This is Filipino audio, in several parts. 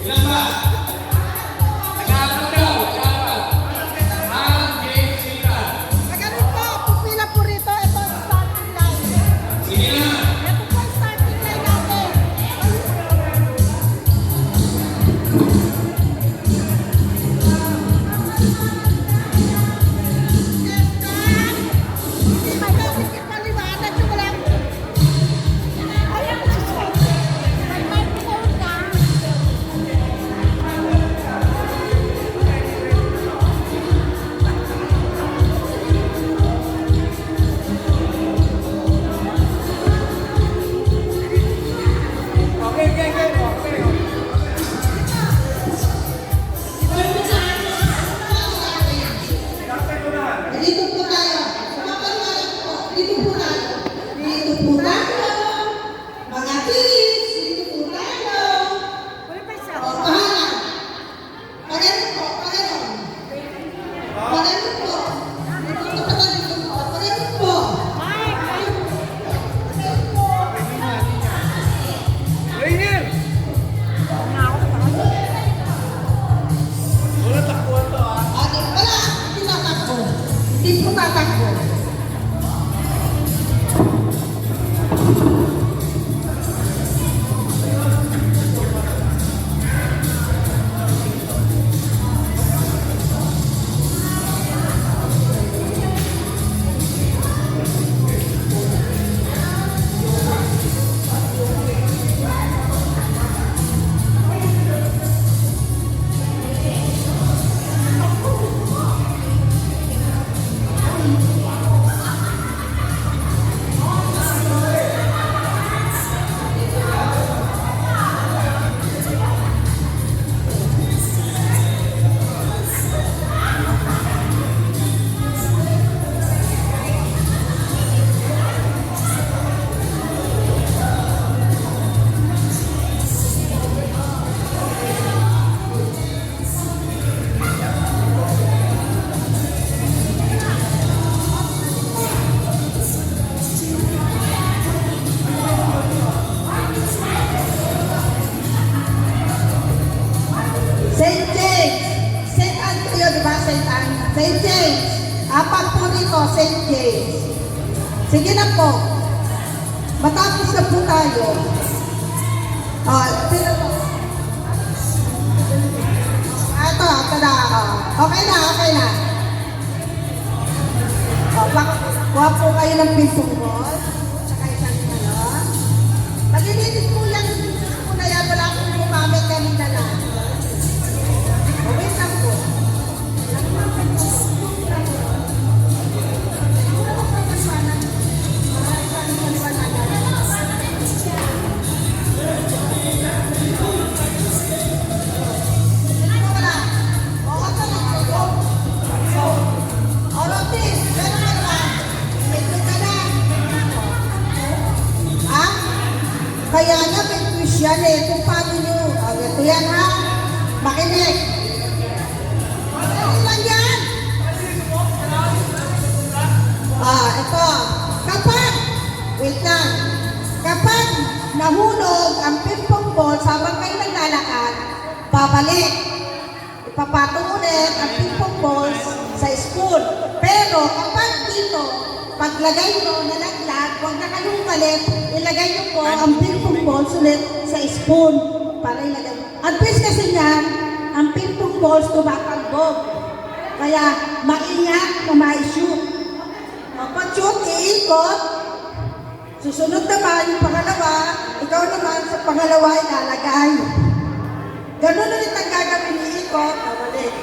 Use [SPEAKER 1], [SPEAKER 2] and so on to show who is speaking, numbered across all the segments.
[SPEAKER 1] Ilan ba? Nag-aaral daw, nag-aaral. Ang James Sita.
[SPEAKER 2] Magaling po, pupila po rito. Ito ang starting line.
[SPEAKER 1] Sige na.
[SPEAKER 2] Ito po ang starting line natin. Hindi magkakit paliwanag yung walang... Ayaw ko siya. Mag-microphone ka.
[SPEAKER 3] Dito po tayo. Mapaliwanag po. Dito po tayo. Dito po tayo. Mga kids, dito po tayo.
[SPEAKER 2] Wala pa siya.
[SPEAKER 3] O, pahala. Pagano po, pagano. Pagano po. Dito po tayo, dito po. Pagano po. Ate, wala. Hindi tatakbo. Hindi po tatakbo. St. James. St. Anne kayo, di ba? St. Anne. St. James. Apat po dito, St. James. Sige na po. Matapos na po tayo. Sino po? Ito na. Okay na, okay na. Kuha po kayo ng pinsong ball. Tsaka isang balon. Maglilinis po yan. Po na yan. Wala akong gumamit kanina lang. Wait lang po. Wala. Oo, talaga. Orotis, meron ka ba? Medyo ka na. Ha? Kaya nga may quiz yan eh. Kung paano nyo. Ito yan ha. Makinig. Ano lang yan? Ito. Wait lang. Kapag nahulog ang ping-pong ball habang kayo naglalakad, babalik. Ipapatong ulit ang ping-pong balls sa spoon. Pero kapag dito, paglagay nyo, nalaglag, huwag na kayong balik, ilagay nyo po ang ping-pong balls ulit sa spoon para ilagay. At plus kasi yan, ang ping-pong balls tumatalbog. Kaya maingat na ma-shoot. Pag-shoot, iikot. Susunod naman yung pangalawa, ikaw naman sa pangalawa ilalagay. Ganun ulit ang gagawin, iikot. Balik.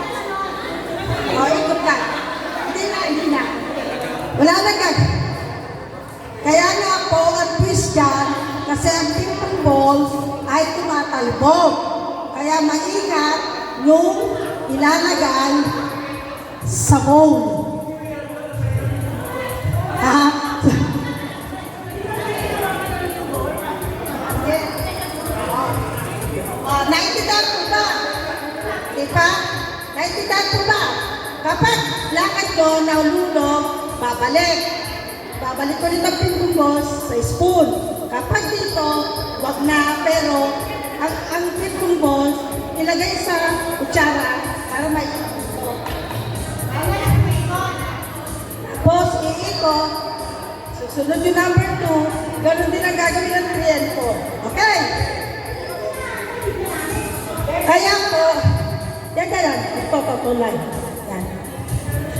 [SPEAKER 3] Ikot lang. Hindi na. Wala na gagawin. Kaya nga po, ang twist dyan, kasi ang ping-pong ball ay tumatalbog. Kaya maingat yung ilalagay sa bowl. Naintindihan po ba? Diba? Naintindihan po ba? Kapag lakad ko, nahulog, babalik. Babalik ko rin ang ping-pong balls sa spoon. Kapag dito, wag na, pero ang ping-pong balls, Sunod yung number 2, ganun din ang gagawin ng 3 and 4. Okay? Kaya po, yan ganun, ito tutulan. Yan.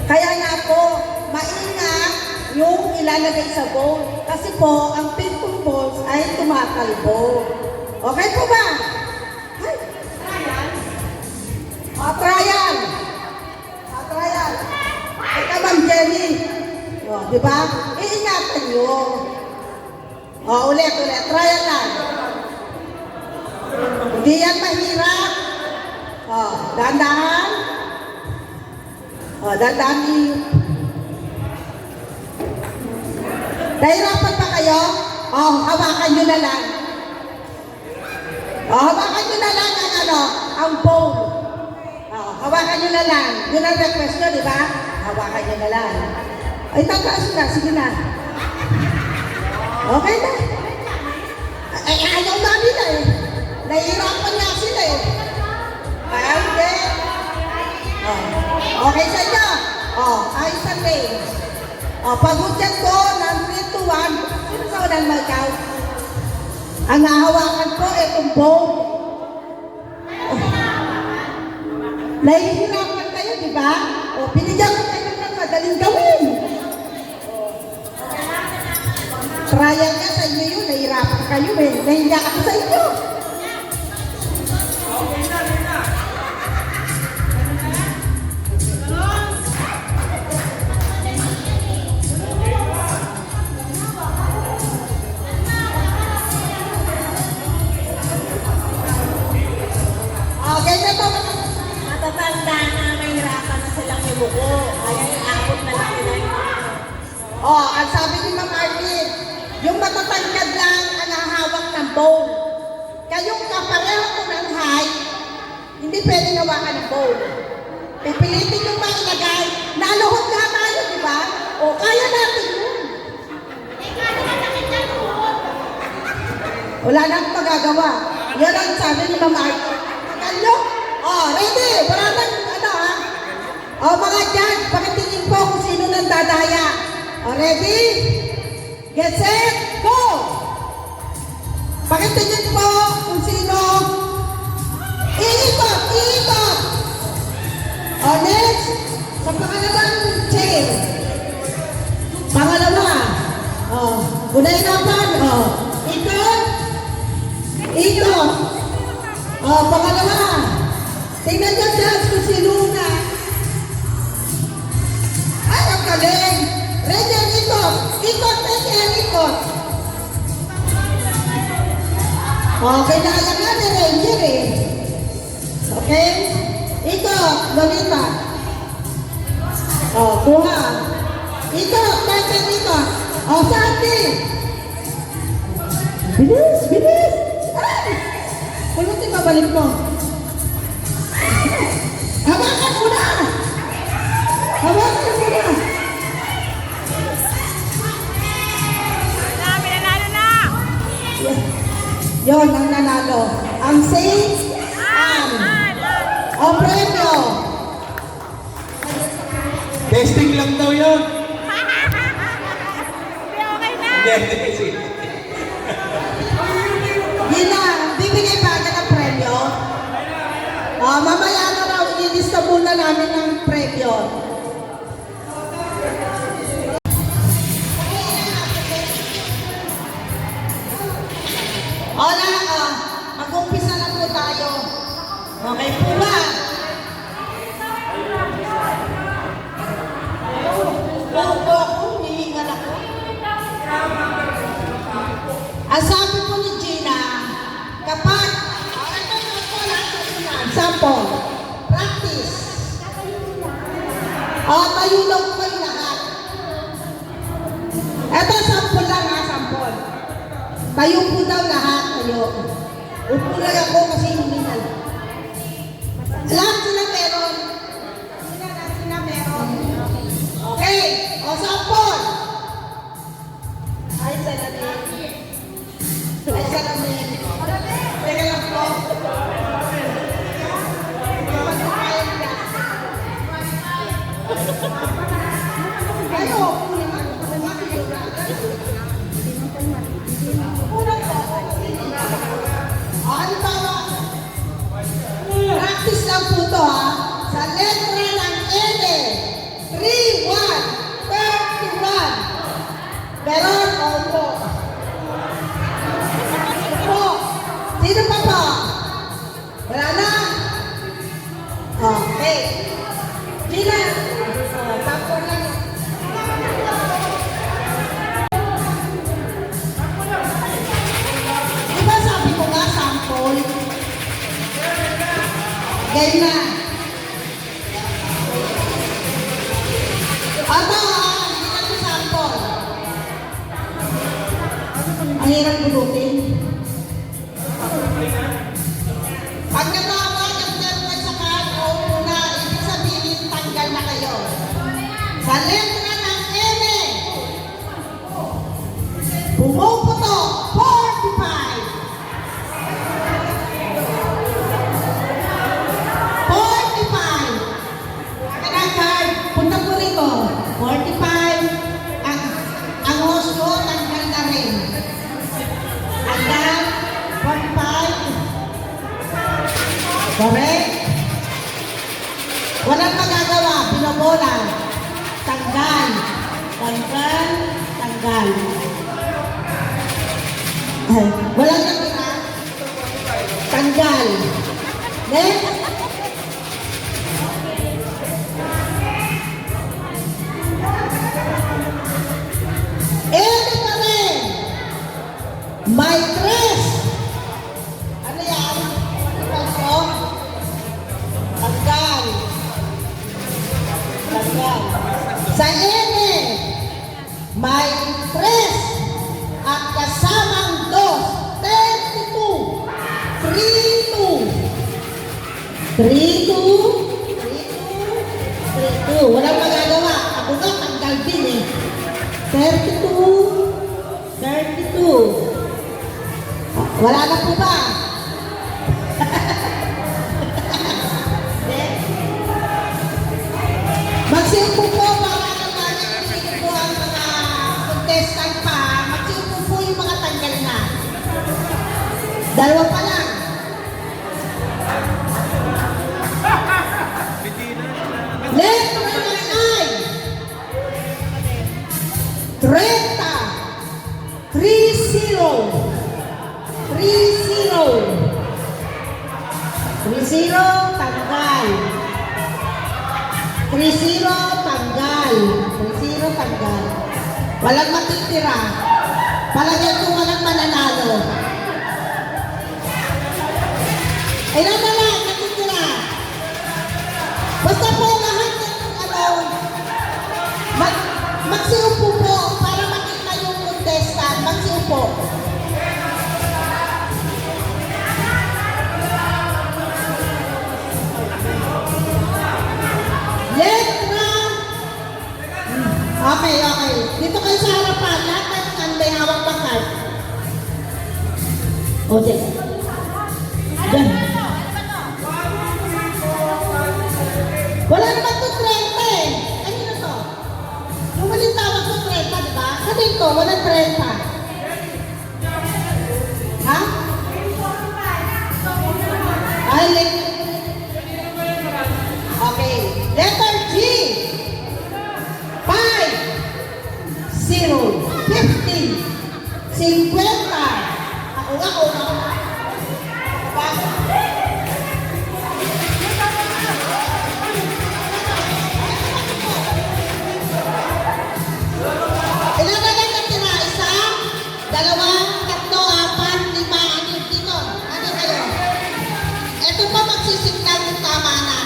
[SPEAKER 3] Kaya nga po, maingat yung ilalagay sa bowl. Kasi po, ang ping pong balls ay tumatalbo. Okay po ba? Ay. Trial. Trial. Ika, Ma'am Jenny. O, di ba? Iingatan nyo. O, ulit. Trial lang. Hindi yan mahirap. O, dahan-dahan. O, dahan-dahan. Nahirapan pa kayo? O, hawakan nyo na lang. O, hawakan nyo na lang ang bowl. O, hawakan nyo na lang. Yun ang request nyo, di ba? Hawakan nyo na lang. Ay, tataas na. Sige na. Okay na. Ay, ayaw na nila eh. Nahihirapan nga sila eh. Ay, hindi. Okay sa inyo. Ayos ang lane. Pag-hudyan ko ng 3 to 1, sino sa unang mag-count? Ang hahawakan ko, itong bowl. Nahihirapan kayo, di ba? Binigyan ko kayo ng madaling gawin. Trial nga sa inyo yun, nahihirapan kayo eh. Nahihiya ako sa inyo. Okay na po.
[SPEAKER 2] Matatanda na mahirapan na silang ibuko. Kaya iabot na lang nila yung
[SPEAKER 3] Ang sabi ni Ma'am Arlene, yung matatangkad lang ang hahawak ng bowl. Kayong kapareho ko ng height, hindi pwedeng hawakan ng bowl. Pipilitin yung mga ilagay, naluhod nga tayo, di ba? Kaya natin yun. Wala na akong magagawa. Yan ang sabi ni Ma'am Arlene. Ano? Ready? Maraming mga judge, pakitingin po kung sino nang dadaya. Ready? Get set, go! Pakitingin po kung sino. Iikot! Next, sa pangalawang chain. Pangalawa. Unahin naman. Ikot. Pangalawa. Tingnan niyo judge kung sino na. Ay, ang galing. Ranger, ikot. Ikot. Kailangan nga ni Ranger eh. Okay? Ikot, Lolita. Kuha. Ikot, ikot. Santi. Bilis. Ay! Pulutin, babalik mo. Hawakan mo na!
[SPEAKER 2] Nanalo na!
[SPEAKER 3] Yon ang nanalo. Ang Saints o premyo.
[SPEAKER 1] Testing lang daw yun.
[SPEAKER 2] Hindi, okay na!
[SPEAKER 1] Hindi.
[SPEAKER 3] Yun na, bibigay pa agad ang premyo. Mamaya na raw, ililista muna namin ng premyo. Mag-umpisa na po tayo. Okay po ba? Opo ako, hihingan ako. Ang sabi po ni Gina, kapag, sample, practice. Tayo lang po kayo lahat. Ito, sample lang sample. Tayo po daw lahat, tayo. Upo lang ako kasi hindi na. Lahat sila meron. Sila meron. Okay, sample. Ay, salamin. Teka lang po. Ayo, halimbawa, practice lang po to ha. Sa letra ng N, 3-1, 31. Meron, opo. Opo. Sino pa po? Wala na? Okay. Gina. Tampo lang. Diba sabi ko nga, sample? Game na. Aba, hindi na ito sample. Ang hirap bulutin. Pag natawa ng dalawa sa kan o una, ibig sabihin tanggal na kayo. Sa letra ng M, pumuputo, 45. 45. Kanakard, punta po rito. 45. Ang host ko, tanggal na rin. Tanggal, 45. Correct? Walang magagawa, binobola. Tanggal. Tanggal, tanggal. Ay, walang natira. Tanggal. Next. Ito pa rin. May tres. Ano yan? Ito. Tanggal. Tanggal. Sa N, may tres at kasamang dos. 32. 32. 32. 32. Walang magagawa. Ako nga, tanggal din eh. 32. 32. Wala na po ba? Magsiupo po para naman hindi po ang mga contestant pa. Magsiupo po yung mga tanggal na. Dalawa pa lang. Letra ng I. 30. 30. 30, tanggal. 30, tanggal. 30, tanggal. Walang matitira. Palagyan ko walang mananalo. Ilan na lang natitira? Basta po lahat ng magsiupo po para makita yung contestant. Magsiupo. Letra. Okay, okay. Dito kayo sa harapan. Lahat ng may hawak pa card. Okay. Diyan. Wala naman ito 30 eh. Ano na to? Yung maling tawag ko 30, di ba? Kasi ito, walang 30. Ha? Ay, okay. Letter G. 5, 0, 50, 50. Ako nga, ako. Ilan na lang natira? Isa, dalawa, tatlo, apat, lima, anim, dito. Ano kayo? Ito pa magsisignal kung tama na.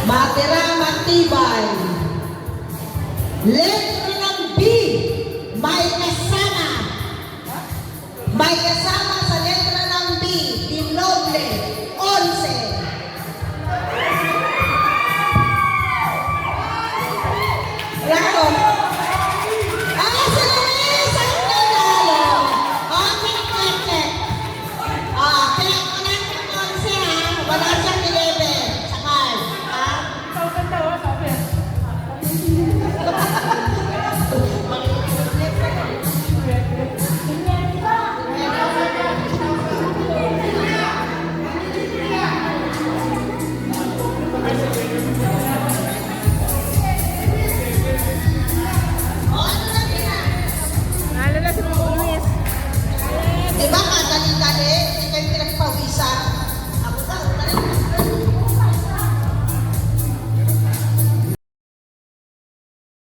[SPEAKER 3] Matira, matibay. Let